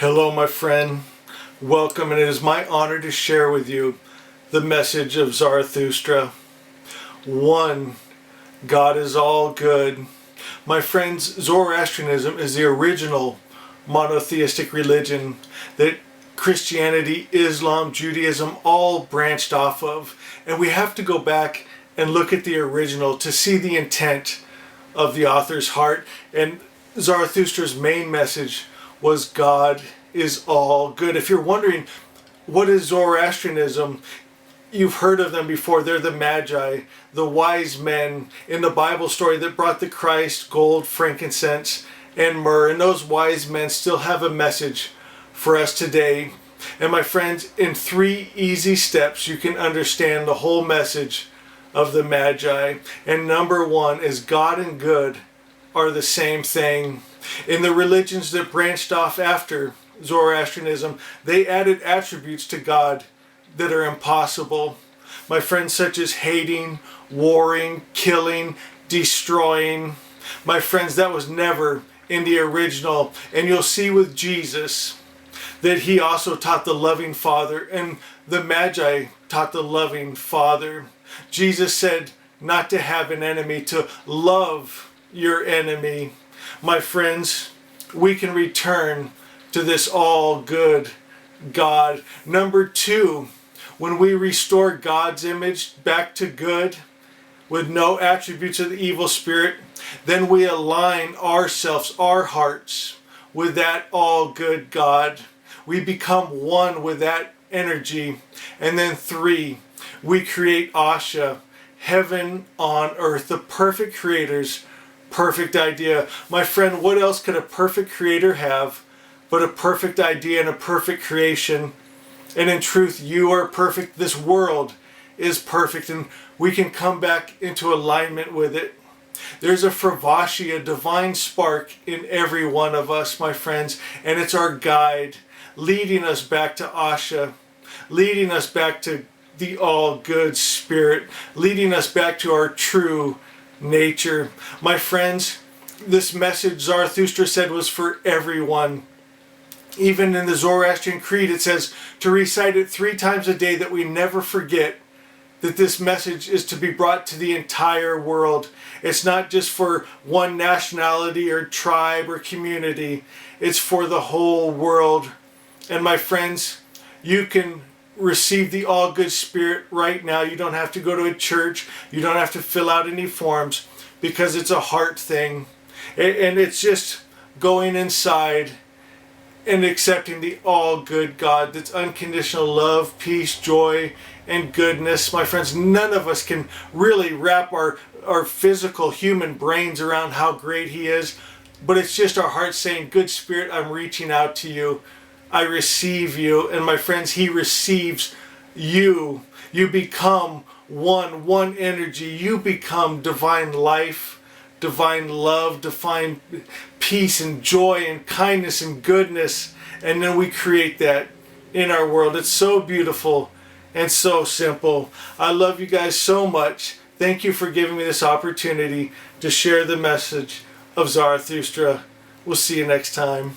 Hello, my friend. Welcome, and it is my honor to share with you the message of Zarathustra. 1. God is all good. My friends, Zoroastrianism is the original monotheistic religion that Christianity, Islam, Judaism all branched off of. And we have to go back and look at the original to see the intent of the author's heart. And Zarathustra's main message was God is all good. If you're wondering, what is Zoroastrianism? You've heard of them before. They're the Magi, the wise men in the Bible story that brought the Christ gold, frankincense, and myrrh. And those wise men still have a message for us today. And my friends, in 3 easy steps, you can understand the whole message of the Magi. And number 1 is God and good are the same thing. In the religions that branched off after Zoroastrianism, they added attributes to God that are impossible. My friends, such as hating, warring, killing, destroying. My friends, that was never in the original. And you'll see with Jesus that he also taught the loving Father, and the Magi taught the loving Father. Jesus said not to have an enemy, to love your enemy. My friends, we can return to this all good God. Number 2, when we restore God's image back to good with no attributes of the evil spirit, then we align ourselves, our hearts, with that all good God. We become one with that energy. And then 3, we create Asha, heaven on earth, the perfect creator's perfect idea. My friend, what else could a perfect creator have but a perfect idea and a perfect creation? And in truth, you are perfect. This world is perfect, and we can come back into alignment with it. There's a Fravashi, a divine spark in every one of us, my friends, and it's our guide, leading us back to Asha, leading us back to the all good spirit, leading us back to our true nature. My friends, this message Zarathustra said was for everyone. Even in the Zoroastrian Creed, it says to recite it 3 times a day, that we never forget that this message is to be brought to the entire world. It's not just for one nationality or tribe or community. It's for the whole world. And my friends, you can receive the all good spirit right now. You don't have to go to a church. You don't have to fill out any forms, because it's a heart thing. And it's just going inside and accepting the all good God that's unconditional love, peace, joy, and goodness. My friends, none of us can really wrap our physical human brains around how great he is, but it's just our heart saying, good spirit, I'm reaching out to you. I receive you. And my friends, he receives you. You become one energy. You become divine life, divine love, divine peace and joy and kindness and goodness. And then we create that in our world. It's so beautiful and so simple. I love you guys so much. Thank you for giving me this opportunity to share the message of Zarathustra. We'll see you next time.